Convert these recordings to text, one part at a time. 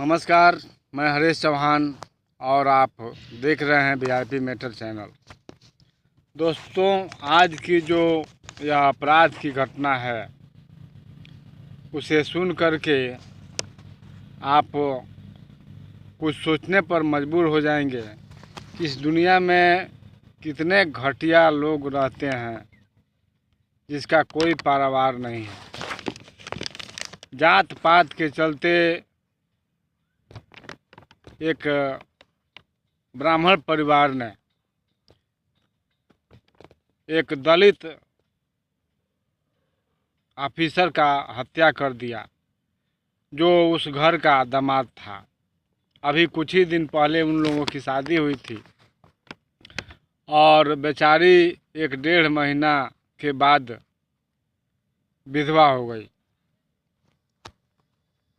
नमस्कार, मैं हरीश चौहान और आप देख रहे हैं वीआईपी मैटर चैनल। दोस्तों, आज की जो यह अपराध की घटना है उसे सुन करके आप कुछ सोचने पर मजबूर हो जाएंगे कि इस दुनिया में कितने घटिया लोग रहते हैं जिसका कोई पारावार नहीं है। जात पात के चलते एक ब्राह्मण परिवार ने एक दलित ऑफिसर का हत्या कर दिया जो उस घर का दामाद था। अभी कुछ ही दिन पहले उन लोगों की शादी हुई थी और बेचारी 1-1.5 महीना के बाद विधवा हो गई।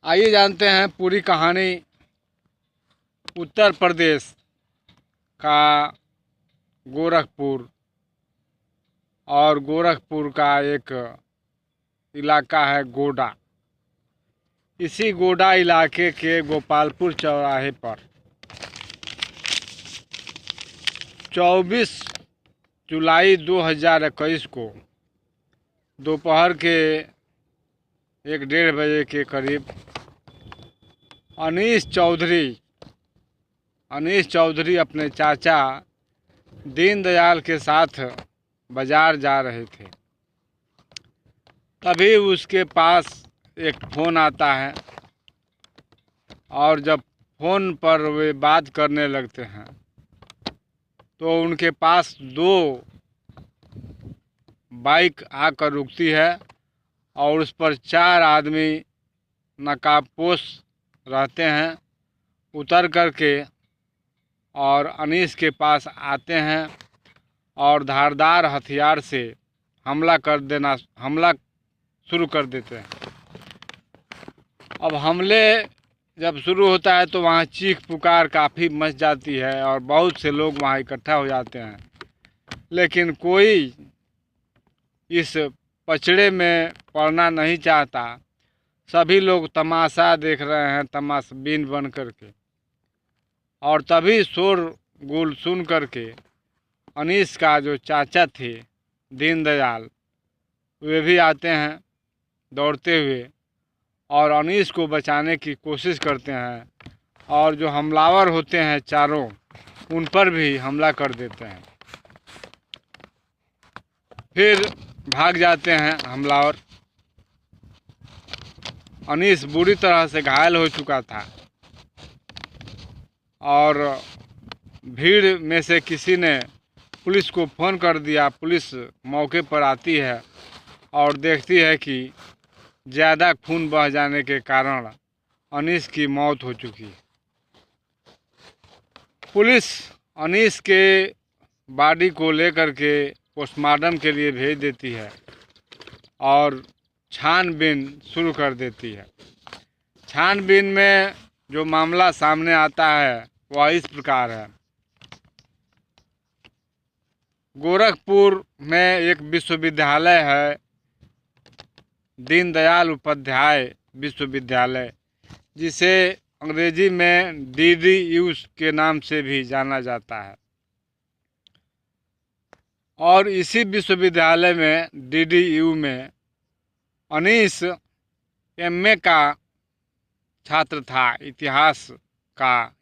आइए जानते हैं पूरी कहानी। उत्तर प्रदेश का गोरखपुर और गोरखपुर का एक इलाका है गोडा। इसी गोडा इलाके के गोपालपुर चौराहे पर 24 जुलाई 2021 को दोपहर के 1-1.5 बजे के करीब अनीश चौधरी अपने चाचा दीनदयाल के साथ बाजार जा रहे थे। तभी उसके पास एक फ़ोन आता है और जब फ़ोन पर वे बात करने लगते हैं तो उनके पास 2 बाइक आकर रुकती है और उस पर 4 आदमी नकाबपोश रहते हैं। उतर करके और अनीश के पास आते हैं और धारदार हथियार से हमला शुरू कर देते हैं। अब हमले जब शुरू होता है तो वहाँ चीख पुकार काफ़ी मच जाती है और बहुत से लोग वहाँ इकट्ठा हो जाते हैं, लेकिन कोई इस पचड़े में पड़ना नहीं चाहता। सभी लोग तमाशा देख रहे हैं, तमाशबीन बन करके। और तभी शोरगुल सुन करके अनीश का जो चाचा थे दीनदयाल, वे भी आते हैं दौड़ते हुए और अनीश को बचाने की कोशिश करते हैं और जो हमलावर होते हैं चारों, उन पर भी हमला कर देते हैं। फिर भाग जाते हैं हमलावर। अनीश बुरी तरह से घायल हो चुका था और भीड़ में से किसी ने पुलिस को फ़ोन कर दिया। पुलिस मौके पर आती है और देखती है कि ज़्यादा खून बह जाने के कारण अनीश की मौत हो चुकी है। पुलिस अनीश के बॉडी को लेकर के पोस्टमार्टम के लिए भेज देती है और छानबीन शुरू कर देती है। छानबीन में जो मामला सामने आता है वह इस प्रकार है। गोरखपुर में एक विश्वविद्यालय है, दीनदयाल उपाध्याय विश्वविद्यालय, जिसे अंग्रेजी में DDU के नाम से भी जाना जाता है। और इसी विश्वविद्यालय में DDU में अनीश MA का छात्र था।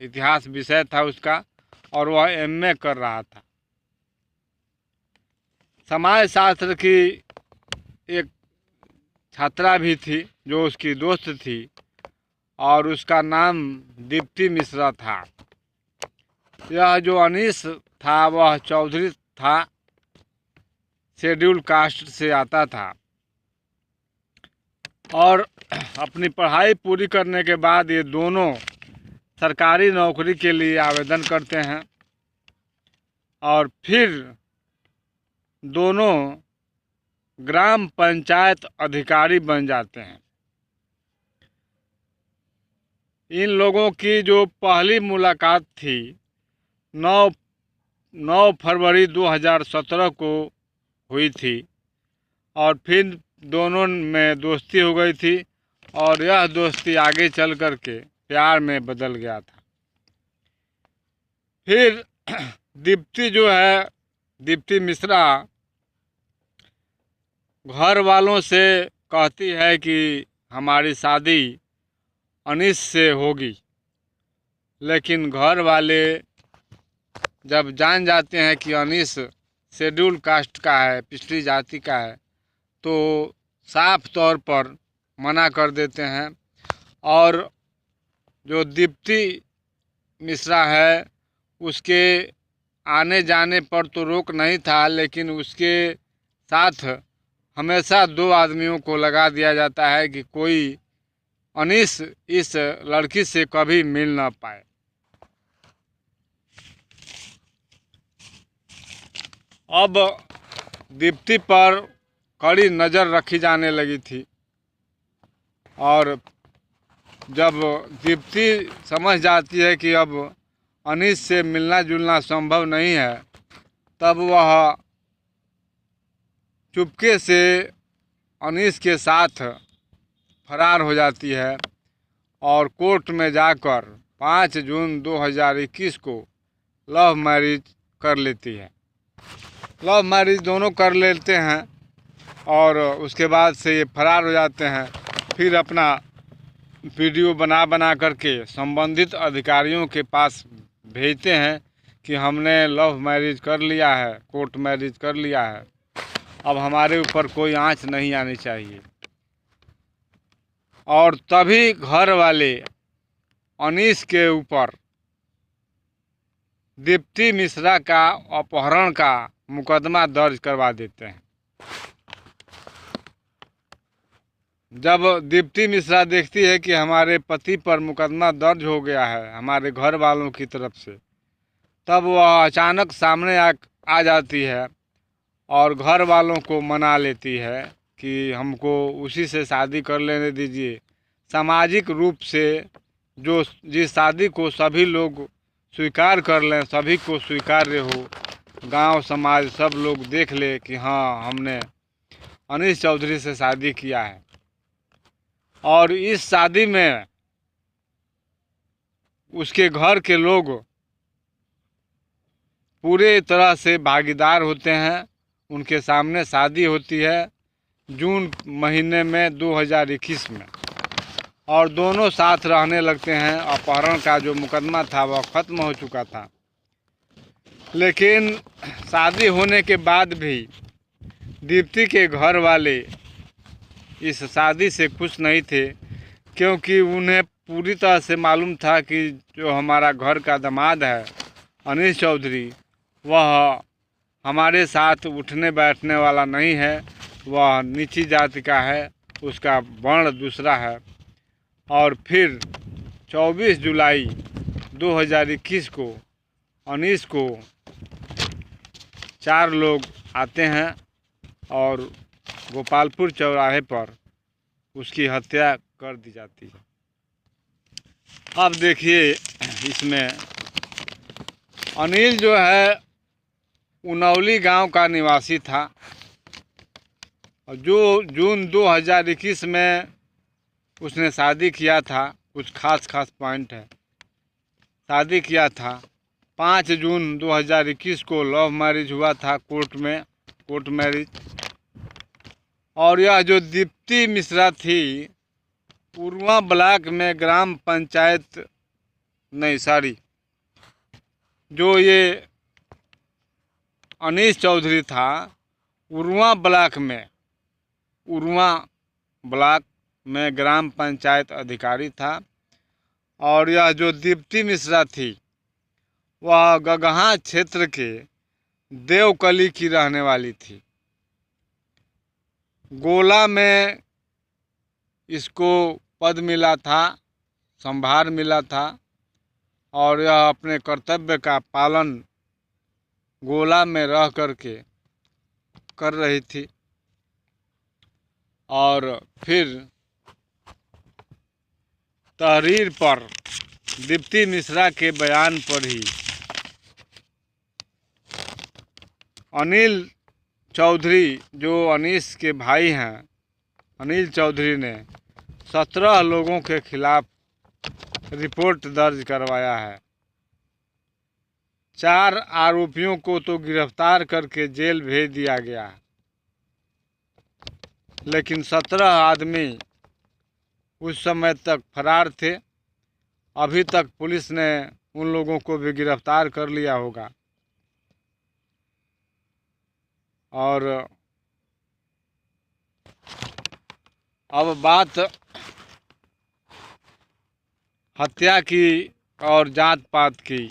इतिहास विषय था उसका और वह MA कर रहा था। समाजशास्त्र की एक छात्रा भी थी जो उसकी दोस्त थी और उसका नाम दीप्ति मिश्रा था। यह जो अनीश था वह चौधरी था, शेड्यूल कास्ट से आता था और अपनी पढ़ाई पूरी करने के बाद ये दोनों सरकारी नौकरी के लिए आवेदन करते हैं और फिर दोनों ग्राम पंचायत अधिकारी बन जाते हैं। इन लोगों की जो पहली मुलाकात थी 9 फरवरी 2017 को हुई थी और फिर दोनों में दोस्ती हो गई थी और यह दोस्ती आगे चल कर के प्यार में बदल गया था। फिर दीप्ति जो है, दीप्ति मिश्रा घर वालों से कहती है कि हमारी शादी अनीश से होगी, लेकिन घर वाले जब जान जाते हैं कि अनीश शेड्यूल कास्ट का है, पिछड़ी जाति का है, तो साफ तौर पर मना कर देते हैं। और जो दीप्ति मिश्रा है उसके आने जाने पर तो रोक नहीं था, लेकिन उसके साथ हमेशा 2 आदमियों को लगा दिया जाता है कि कोई अनीश इस लड़की से कभी मिल ना पाए। अब दीप्ति पर कड़ी नज़र रखी जाने लगी थी, और जब दीप्ति समझ जाती है कि अब अनीश से मिलना जुलना संभव नहीं है, तब वह चुपके से अनीश के साथ फरार हो जाती है और कोर्ट में जाकर 5 जून 2021 को लव मैरिज कर लेती है। लव मैरिज दोनों कर लेते हैं और उसके बाद से ये फरार हो जाते हैं। फिर अपना वीडियो बना करके संबंधित अधिकारियों के पास भेजते हैं कि हमने लव मैरिज कर लिया है, कोर्ट मैरिज कर लिया है, अब हमारे ऊपर कोई आँच नहीं आनी चाहिए। और तभी घर वाले अनीश के ऊपर दीप्ति मिश्रा का अपहरण का मुकदमा दर्ज करवा देते हैं। जब दीप्ति मिश्रा देखती है कि हमारे पति पर मुकदमा दर्ज हो गया है हमारे घर वालों की तरफ से, तब वह अचानक सामने आ जाती है और घर वालों को मना लेती है कि हमको उसी से शादी कर लेने दीजिए। सामाजिक रूप से जिस शादी को सभी लोग स्वीकार कर लें, सभी को स्वीकार्य हो, गांव समाज सब लोग देख ले कि हाँ हमने अनीश चौधरी से शादी किया है। और इस शादी में उसके घर के लोग पूरे तरह से भागीदार होते हैं। उनके सामने शादी होती है जून महीने में 2021 में, और दोनों साथ रहने लगते हैं। अपहरण का जो मुकदमा था वह ख़त्म हो चुका था, लेकिन शादी होने के बाद भी दीप्ति के घर वाले इस शादी से खुश नहीं थे, क्योंकि उन्हें पूरी तरह से मालूम था कि जो हमारा घर का दामाद है अनीश चौधरी, वह हमारे साथ उठने बैठने वाला नहीं है, वह नीची जाति का है, उसका वर्ण दूसरा है। और फिर 24 जुलाई 2021 को अनीश को 4 लोग आते हैं और गोपालपुर चौराहे पर उसकी हत्या कर दी जाती है। अब देखिए, इसमें अनिल जो है उनौली गांव का निवासी था, और जो जून 2021 में उसने शादी किया था, कुछ खास पॉइंट है। शादी किया था 5 जून 2021 को लव मैरिज हुआ था कोर्ट मैरिज। और यह जो दीप्ति मिश्रा थी उरुआ ब्लॉक में ग्राम पंचायत जो ये अनीश चौधरी था उरुआ ब्लॉक में ग्राम पंचायत अधिकारी था। और यह जो दीप्ति मिश्रा थी वह गगहा क्षेत्र के देवकली की रहने वाली थी। गोला में इसको पद मिला था, संभार मिला था, और यह अपने कर्तव्य का पालन गोला में रह करके कर रही थी। और फिर तहरीर पर दीप्ति मिश्रा के बयान पर ही अनिल चौधरी, जो अनीश के भाई हैं, अनिल चौधरी ने 17 लोगों के खिलाफ रिपोर्ट दर्ज करवाया है। 4 आरोपियों को तो गिरफ्तार करके जेल भेज दिया गया है, लेकिन 17 आदमी उस समय तक फरार थे। अभी तक पुलिस ने उन लोगों को भी गिरफ्तार कर लिया होगा। और अब बात हत्या की और जात पात की।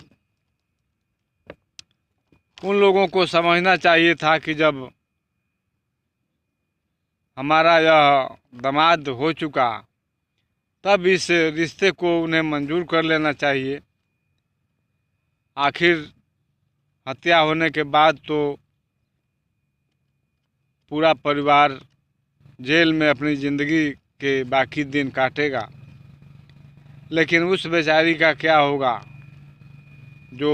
उन लोगों को समझना चाहिए था कि जब हमारा यह दामाद हो चुका, तब इस रिश्ते को उन्हें मंजूर कर लेना चाहिए। आखिर हत्या होने के बाद तो पूरा परिवार जेल में अपनी ज़िंदगी के बाकी दिन काटेगा, लेकिन उस बेचारी का क्या होगा जो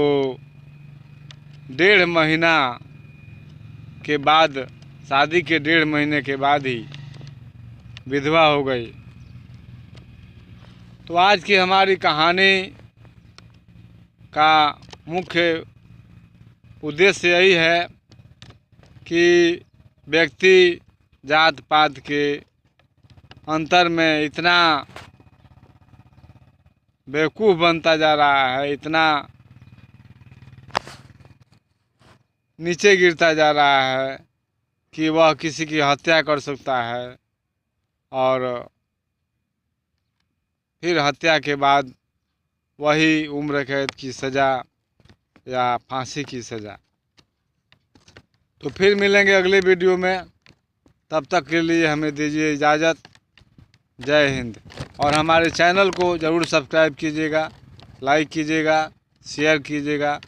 1.5 महीना के बाद, शादी के 1.5 महीने के बाद ही विधवा हो गई। तो आज की हमारी कहानी का मुख्य उद्देश्य यही है कि व्यक्ति जात पात के अंतर में इतना बेवकूफ़ बनता जा रहा है, इतना नीचे गिरता जा रहा है कि वह किसी की हत्या कर सकता है और फिर हत्या के बाद वही उम्र कैद की सज़ा या फांसी की सज़ा। तो फिर मिलेंगे अगले वीडियो में, तब तक के लिए हमें दीजिए इजाज़त। जय हिंद। और हमारे चैनल को ज़रूर सब्सक्राइब कीजिएगा, लाइक कीजिएगा, शेयर कीजिएगा।